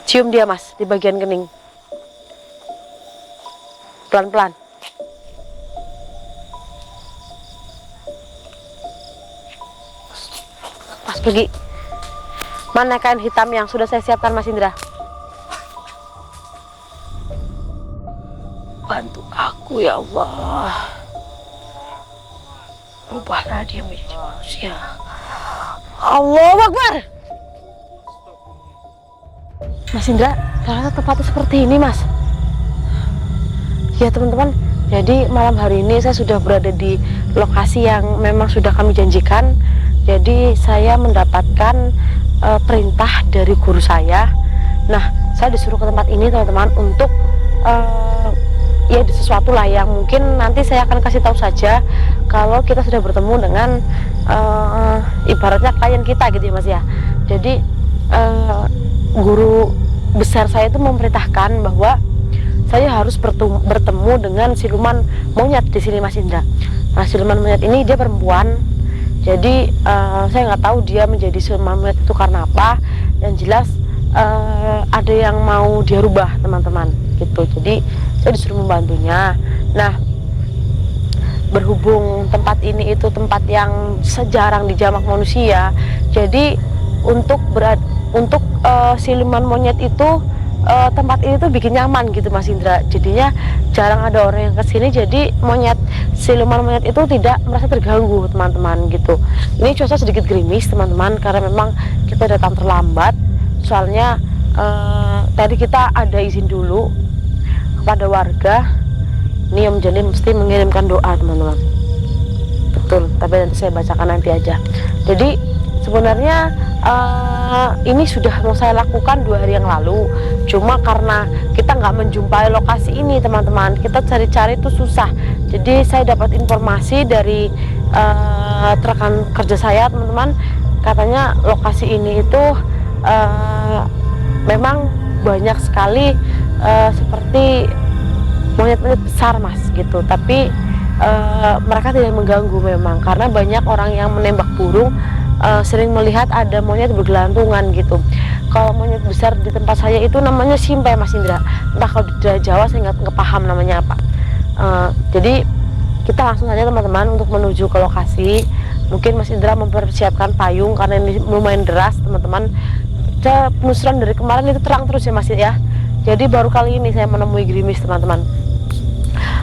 Cium dia mas, di bagian kening. Pelan-pelan. Mas pergi. Mana kain hitam yang sudah saya siapkan Mas Indra? Bantu aku ya Allah. Ubahlah dia menjadi manusia. Allahu Akbar. Mas Indra, ternyata tempatnya seperti ini Mas. Ya teman-teman, jadi malam hari ini saya sudah berada di lokasi yang memang sudah kami janjikan. Jadi saya mendapatkan perintah dari guru saya. Nah, saya disuruh ke tempat ini teman-teman untuk ya sesuatu lah yang mungkin nanti saya akan kasih tahu saja kalau kita sudah bertemu dengan ibaratnya klien kita gitu ya Mas ya. Jadi guru besar saya itu memerintahkan bahwa saya harus bertemu dengan siluman monyet di sini Mas Indra. Nah, siluman monyet ini dia perempuan. Jadi saya nggak tahu dia menjadi siluman monyet itu karena apa. Yang jelas ada yang mau dia rubah teman-teman gitu. Jadi saya disuruh membantunya. Nah, berhubung tempat ini itu tempat yang sejarang dijamak manusia. Jadi untuk siluman monyet itu tempat ini tuh bikin nyaman gitu Mas Indra. Jadinya jarang ada orang yang kesini. Jadi siluman monyet itu tidak merasa terganggu teman-teman gitu. Ini cuaca sedikit gerimis teman-teman karena memang kita datang terlambat. Soalnya tadi kita ada izin dulu kepada warga. Ini Om Jani mesti mengirimkan doa teman-teman. Betul, tapi nanti saya bacakan nanti aja. Jadi sebenarnya ini sudah mau saya lakukan 2 hari yang lalu. Cuma karena kita nggak menjumpai lokasi ini teman-teman, kita cari-cari itu susah. Jadi saya dapat informasi dari rekan kerja saya teman-teman, katanya lokasi ini itu memang banyak sekali seperti monyet-monyet besar Mas gitu. Tapi mereka tidak mengganggu memang karena banyak orang yang menembak burung sering melihat ada monyet bergelantungan gitu. Kalau monyet besar di tempat saya itu namanya simpe Mas Indra. Entah kalau di Jawa saya nggak paham namanya apa. Jadi kita langsung saja teman-teman untuk menuju ke lokasi. Mungkin Mas Indra mempersiapkan payung karena ini lumayan deras teman-teman. Penelusuran dari kemarin itu terang terus ya Mas ya. Jadi baru kali ini saya menemui gerimis teman-teman.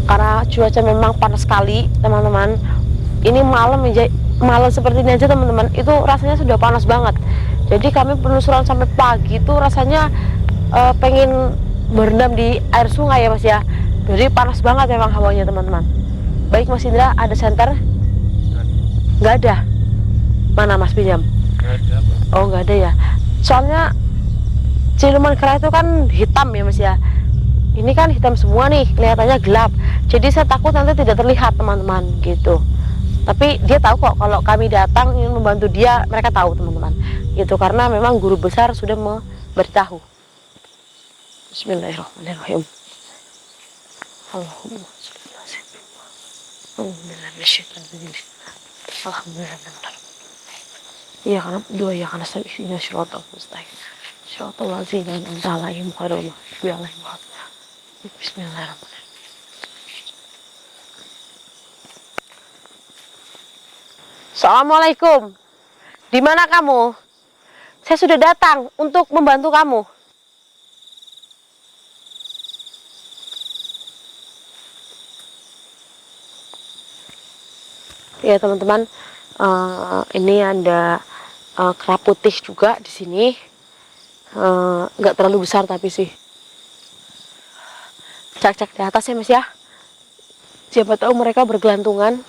Karena cuaca memang panas sekali teman-teman. Ini malam seperti ini aja teman-teman, itu rasanya sudah panas banget. Jadi kami penelusuran sampai pagi itu rasanya pengen berendam di air sungai ya Mas ya. Jadi panas banget memang hawanya teman-teman. Baik Mas Indra, ada senter? Nggak ada. Mana Mas pinjam? Nggak ada. Oh nggak ada ya. Soalnya siluman kera itu kan hitam ya Mas ya. Ini kan hitam semua nih, kelihatannya gelap. Jadi saya takut nanti tidak terlihat teman-teman gitu. Tapi dia tahu kok kalau kami datang ingin membantu dia, mereka tahu teman-teman. Gitu karena memang guru besar sudah memberitahu. Bismillahirrahmanirrahim. Allahumma sholli ala sayyidina. Alhamdulillah. Iya karena dua ya karena sabihnya syiratal mustaqim. Syiratal ladzina an'amta 'alaihim ghairil maghdubi 'alaihim waladdallin. Bismillahirrahmanirrahim. Assalamualaikum. Di mana kamu? Saya sudah datang untuk membantu kamu. Ya teman-teman, ini ada kera putih juga di sini. Nggak terlalu besar tapi sih. Cek-cek di atas ya Mas ya. Siapa tahu mereka bergelantungan.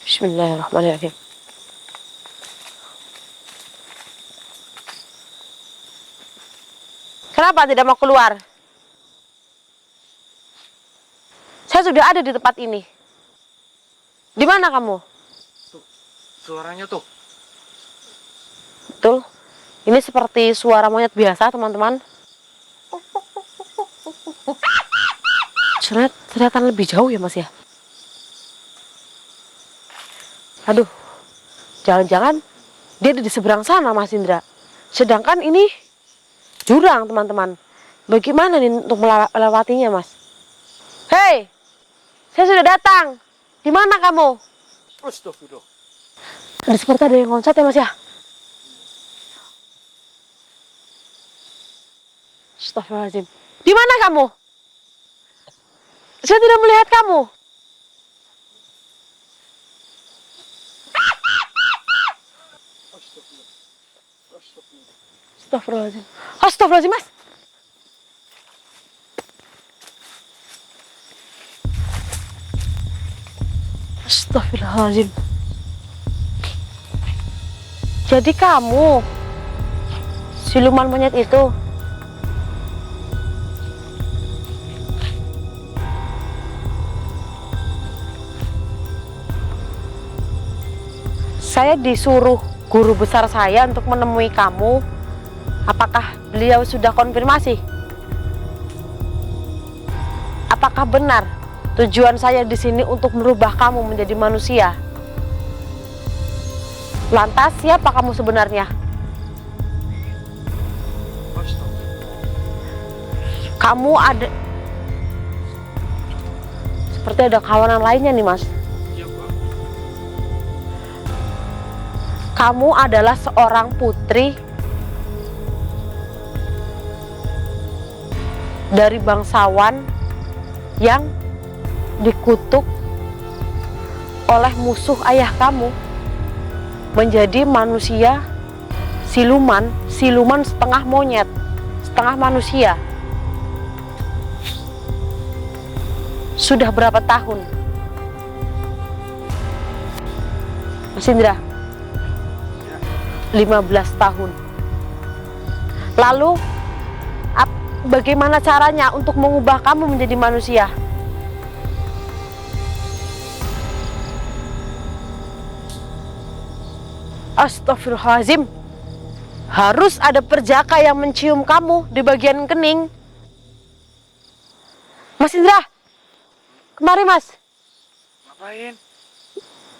Bismillahirrahmanirrahim. Kenapa tidak mau keluar? Saya sudah ada di tempat ini. Di mana kamu? Tuh, suaranya tuh. Betul. Ini seperti suara monyet biasa, teman-teman. Ternyata lebih jauh ya, Mas ya. Aduh. Jangan-jangan Dia ada di seberang sana, Mas Indra. Sedangkan ini jurang, teman-teman. Bagaimana nih untuk melewatinya, Mas? Hei, saya sudah datang. Di mana kamu? Astagfirullah. Ada seperti ada yang loncat ya, Mas ya? Astagfirullahaladzim. Di mana kamu? Saya tidak melihat kamu. Astagfirullahaladzim. Astagfirullahaladzim, Mas. Astagfirullahaladzim. Jadi kamu siluman monyet itu. Saya disuruh guru besar saya untuk menemui kamu. Apakah beliau sudah konfirmasi? Apakah benar tujuan saya di sini untuk merubah kamu menjadi manusia? Lantas siapa kamu sebenarnya? Kamu ada seperti ada kawanan lainnya nih, Mas. Iya, Pak. Kamu adalah seorang putri dari bangsawan yang dikutuk oleh musuh ayah kamu menjadi manusia siluman setengah monyet, setengah manusia. Sudah berapa tahun, Mas Indra? 15 tahun. Lalu bagaimana caranya untuk mengubah kamu menjadi manusia? Astagfirullahaladzim. Harus ada perjaka yang mencium kamu di bagian kening. Mas Indra, kemari, Mas. Ngapain?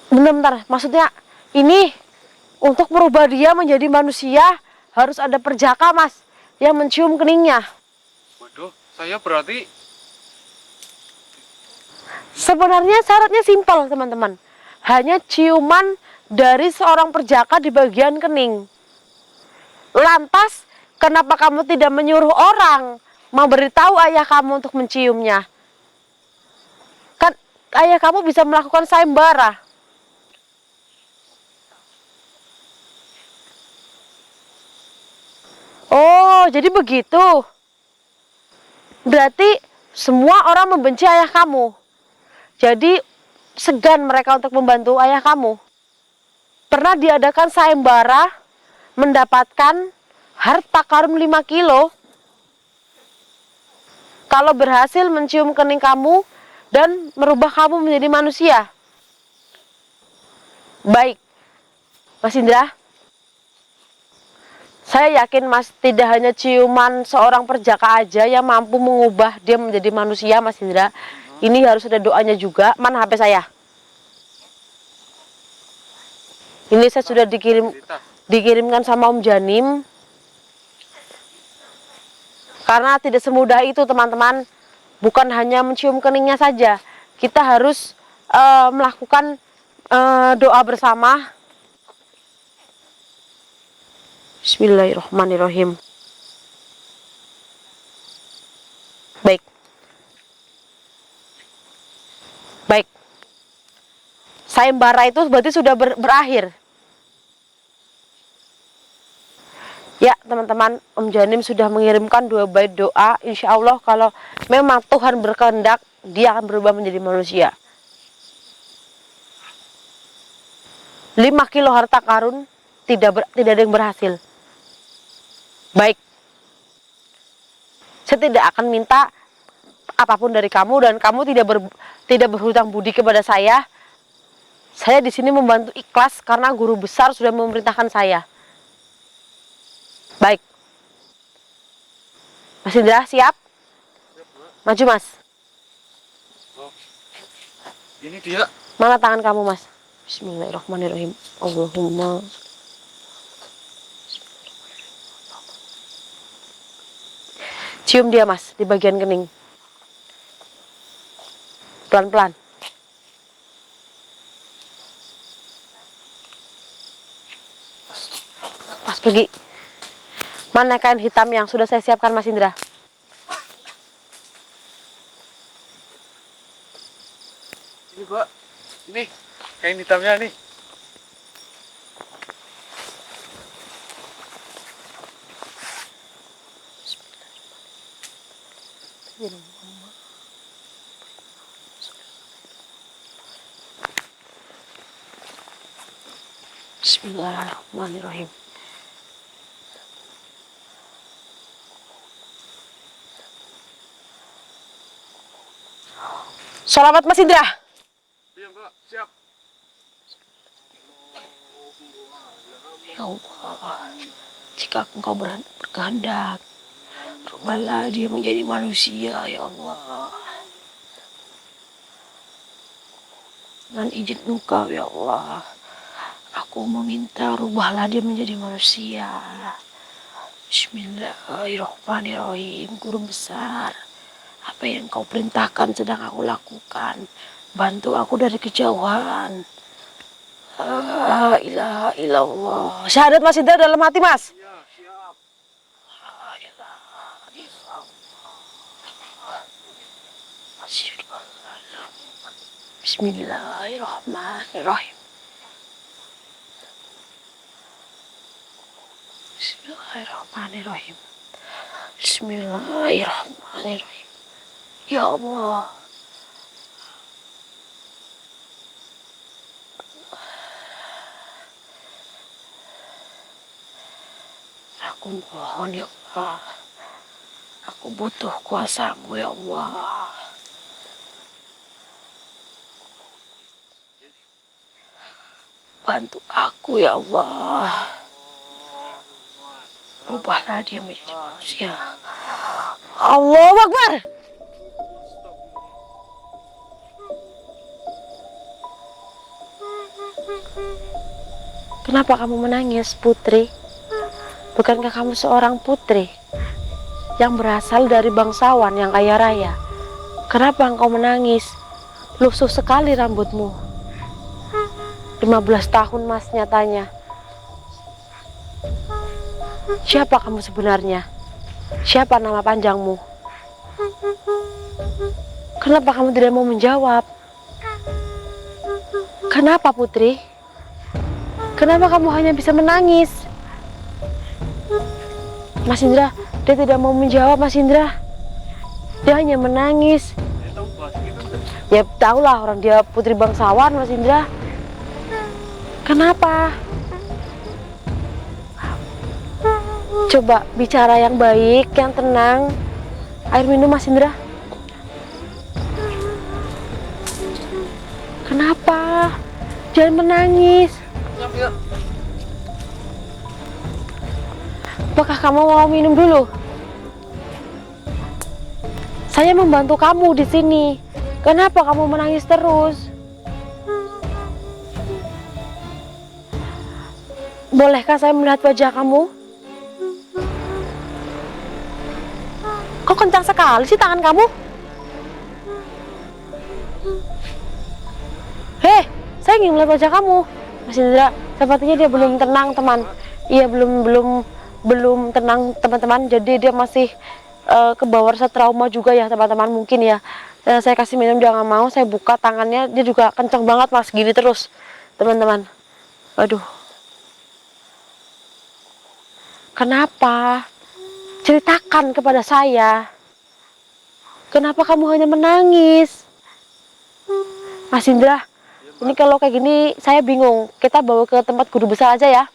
Bentar, maksudnya ini untuk merubah dia menjadi manusia harus ada perjaka, Mas, yang mencium keningnya. Waduh, saya berarti Sebenarnya syaratnya simpel, teman-teman. Hanya ciuman dari seorang perjaka di bagian kening. Lantas, kenapa kamu tidak menyuruh orang memberitahu ayah kamu untuk menciumnya? Kan ayah kamu bisa melakukan sayembara. Oh, jadi begitu. Berarti semua orang membenci ayah kamu. Jadi segan mereka untuk membantu ayah kamu. Pernah diadakan sayembara mendapatkan harta karun 5 kilo. Kalau berhasil mencium kening kamu dan merubah kamu menjadi manusia. Baik, Mas Indra. Saya yakin, Mas, tidak hanya ciuman seorang perjaka aja yang mampu mengubah dia menjadi manusia, Mas Indra. Ini harus ada doanya juga. Mana HP saya? Ini saya sudah dikirimkan sama Om Janim. Karena tidak semudah itu, teman-teman. Bukan hanya mencium keningnya saja. Kita harus melakukan doa bersama. Bismillahirrahmanirrahim. Baik. Baik. Sayembara itu berarti sudah berakhir. Ya, teman-teman, Om Janim sudah mengirimkan 2 bait doa. Insya Allah kalau memang Tuhan berkehendak, dia akan berubah menjadi manusia. 5 kilo harta karun tidak ada yang berhasil. Baik, saya tidak akan minta apapun dari kamu dan kamu tidak berhutang budi kepada saya. Saya di sini membantu ikhlas karena guru besar sudah memerintahkan saya. Baik, Mas Indra siap? Maju, Mas. oh, ini dia. Mana tangan kamu, Mas? Bismillahirrahmanirrahim. Allahumma Cium dia Mas, di bagian kening. Pelan-pelan. Mas pergi. Mana kain hitam yang sudah saya siapkan Mas Indra? Ini Mbak, ini kain hitamnya nih. Bismillahirrahmanirrahim. Selamat Mas Indra. Iya Mbak, siap. Ya Allah, jika Engkau berkehendak, rubahlah dia menjadi manusia, ya Allah. Dengan izin Engkau, ya Allah, aku meminta rubahlah dia menjadi manusia. Bismillahirrahmanirrahim. Guru besar, apa yang Engkau perintahkan sedang aku lakukan. Bantu aku dari kejauhan. La ilaha illallah. Syahadat Mas Indra dalam hati Mas. Iya, siap. La ilaha illallah. Bismillahirrahmanirrahim. Bismillahirrahmanirrahim. Bismillahirrahmanirrahim. Ya Allah. Aku mohon ya Allah. Aku butuh kuasa-Mu ya Allah. Bantu aku ya Allah. Rubahlah dia menjadi manusia. Allahu Akbar. Kenapa kamu menangis, Putri? Bukankah kamu seorang putri yang berasal dari bangsawan yang kaya raya? Kenapa engkau menangis? Lusuh sekali rambutmu. 15 tahun Mas nyatanya. Siapa kamu sebenarnya? Siapa nama panjangmu? Kenapa kamu tidak mau menjawab? Kenapa Putri? Kenapa kamu hanya bisa menangis? Mas Indra, dia tidak mau menjawab Mas Indra. Dia hanya menangis. Ya tahulah orang dia putri bangsawan Mas Indra. Kenapa? Coba bicara yang baik, yang tenang. Air minum Mas Indra. Kenapa? Jangan menangis. Apakah kamu mau minum dulu? Saya membantu kamu di sini. Kenapa kamu menangis terus? Bolehkah saya melihat wajah kamu? Kok kencang sekali sih tangan kamu? Hei, saya ingin melihat wajah kamu. Mas Indra, sepertinya dia belum tenang, teman. Iya, belum tenang, teman-teman. Jadi dia masih ke bawah rasa trauma juga ya, teman-teman, mungkin ya. Saya kasih minum dia nggak mau, saya buka tangannya, dia juga kencang banget Mas, gini terus, teman-teman. Aduh. Kenapa? Ceritakan kepada saya. Kenapa kamu hanya menangis? Mas Indra, ini kalau kayak gini saya bingung. Kita bawa ke tempat guru besar aja ya.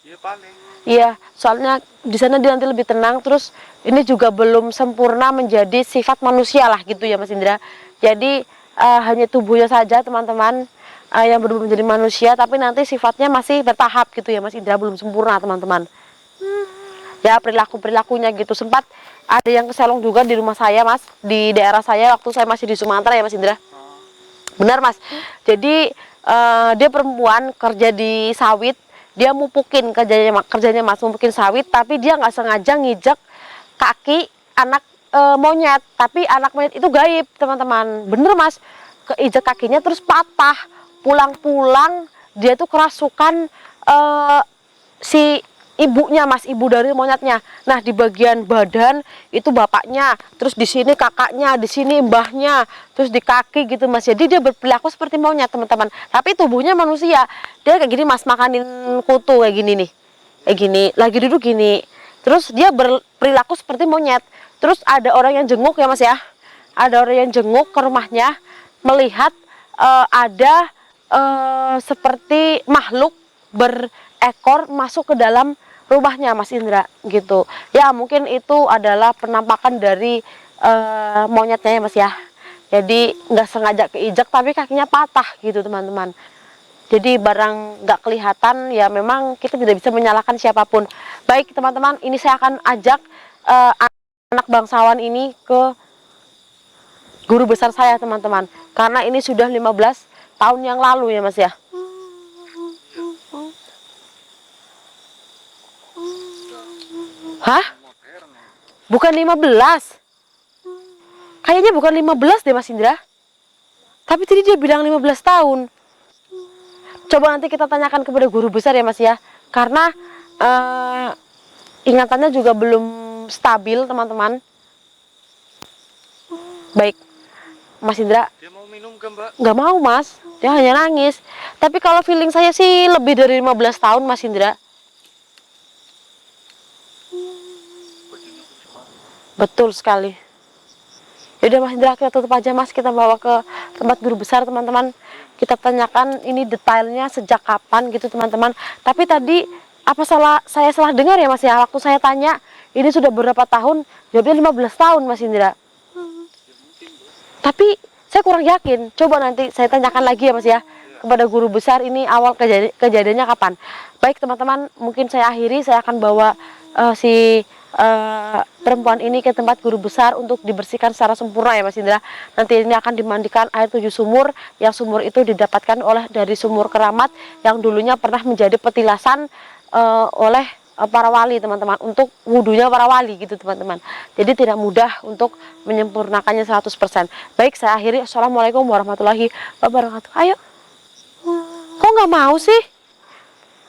Iya paling. Iya, soalnya di sana dia nanti lebih tenang. Terus ini juga belum sempurna menjadi sifat manusia lah gitu ya Mas Indra. Jadi hanya tubuhnya saja teman-teman yang berubah menjadi manusia, tapi nanti sifatnya masih bertahap gitu ya Mas Indra, belum sempurna teman-teman. Ya perilakunya gitu. Sempat ada yang keselong juga di rumah saya Mas, di daerah saya waktu saya masih di Sumatera ya Mas Indra. Benar Mas. Jadi dia perempuan kerja di sawit. Dia mupukin kerjanya Mas, mupukin sawit, tapi dia nggak sengaja ngijek kaki anak monyet, tapi anak monyet itu gaib teman-teman. Bener Mas, keinjak kakinya terus patah. Pulang-pulang dia tuh kerasukan si ibunya Mas, ibu dari monyetnya. Nah, di bagian badan itu bapaknya, terus di sini kakaknya, di sini mbahnya, terus di kaki gitu Mas. Jadi dia berperilaku seperti monyet teman-teman, tapi tubuhnya manusia. Dia kayak gini Mas, makanin kutu kayak gini nih, kayak gini, lagi duduk gini, terus dia berperilaku seperti monyet. Terus ada orang yang jenguk ya Mas ya, ada orang yang jenguk ke rumahnya, melihat ada seperti makhluk berekor masuk ke dalam rumahnya Mas Indra gitu. Ya mungkin itu adalah penampakan dari monyetnya ya Mas ya. Jadi nggak sengaja keinjak tapi kakinya patah gitu teman-teman. Jadi barang nggak kelihatan ya memang kita tidak bisa menyalahkan siapapun. Baik teman-teman, ini saya akan ajak anak bangsawan ini ke guru besar saya teman-teman. Karena ini sudah 15 tahun yang lalu ya Mas ya. Hah? Bukan 15. Kayaknya bukan 15 deh Mas Indra. Tapi tadi dia bilang 15 tahun. Coba nanti kita tanyakan kepada guru besar ya Mas ya. Karena ingatannya juga belum stabil teman-teman. Baik, Mas Indra. Dia mau minum kan Mbak? Nggak mau Mas, dia hanya nangis. Tapi kalau feeling saya sih lebih dari 15 tahun Mas Indra. Betul sekali. Yaudah Mas Indra, kita tutup aja Mas, kita bawa ke tempat guru besar teman-teman. Kita tanyakan ini detailnya sejak kapan gitu teman-teman. Tapi tadi apa saya salah dengar ya Mas ya, waktu saya tanya ini sudah berapa tahun, jawabnya 15 tahun Mas Indra. Tapi saya kurang yakin, coba nanti saya tanyakan lagi ya Mas ya kepada guru besar ini awal kejadiannya kapan. Baik teman-teman, mungkin saya akhiri, saya akan bawa si perempuan ini ke tempat guru besar untuk dibersihkan secara sempurna ya Mas Indra. Nanti ini akan dimandikan air 7 sumur, yang sumur itu didapatkan dari sumur keramat yang dulunya pernah menjadi petilasan oleh para wali teman-teman, untuk wudhunya para wali gitu teman-teman. Jadi tidak mudah untuk menyempurnakannya 100%. Baik, saya akhiri. Assalamualaikum warahmatullahi wabarakatuh. Ayo. Kok nggak mau sih?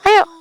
Ayo.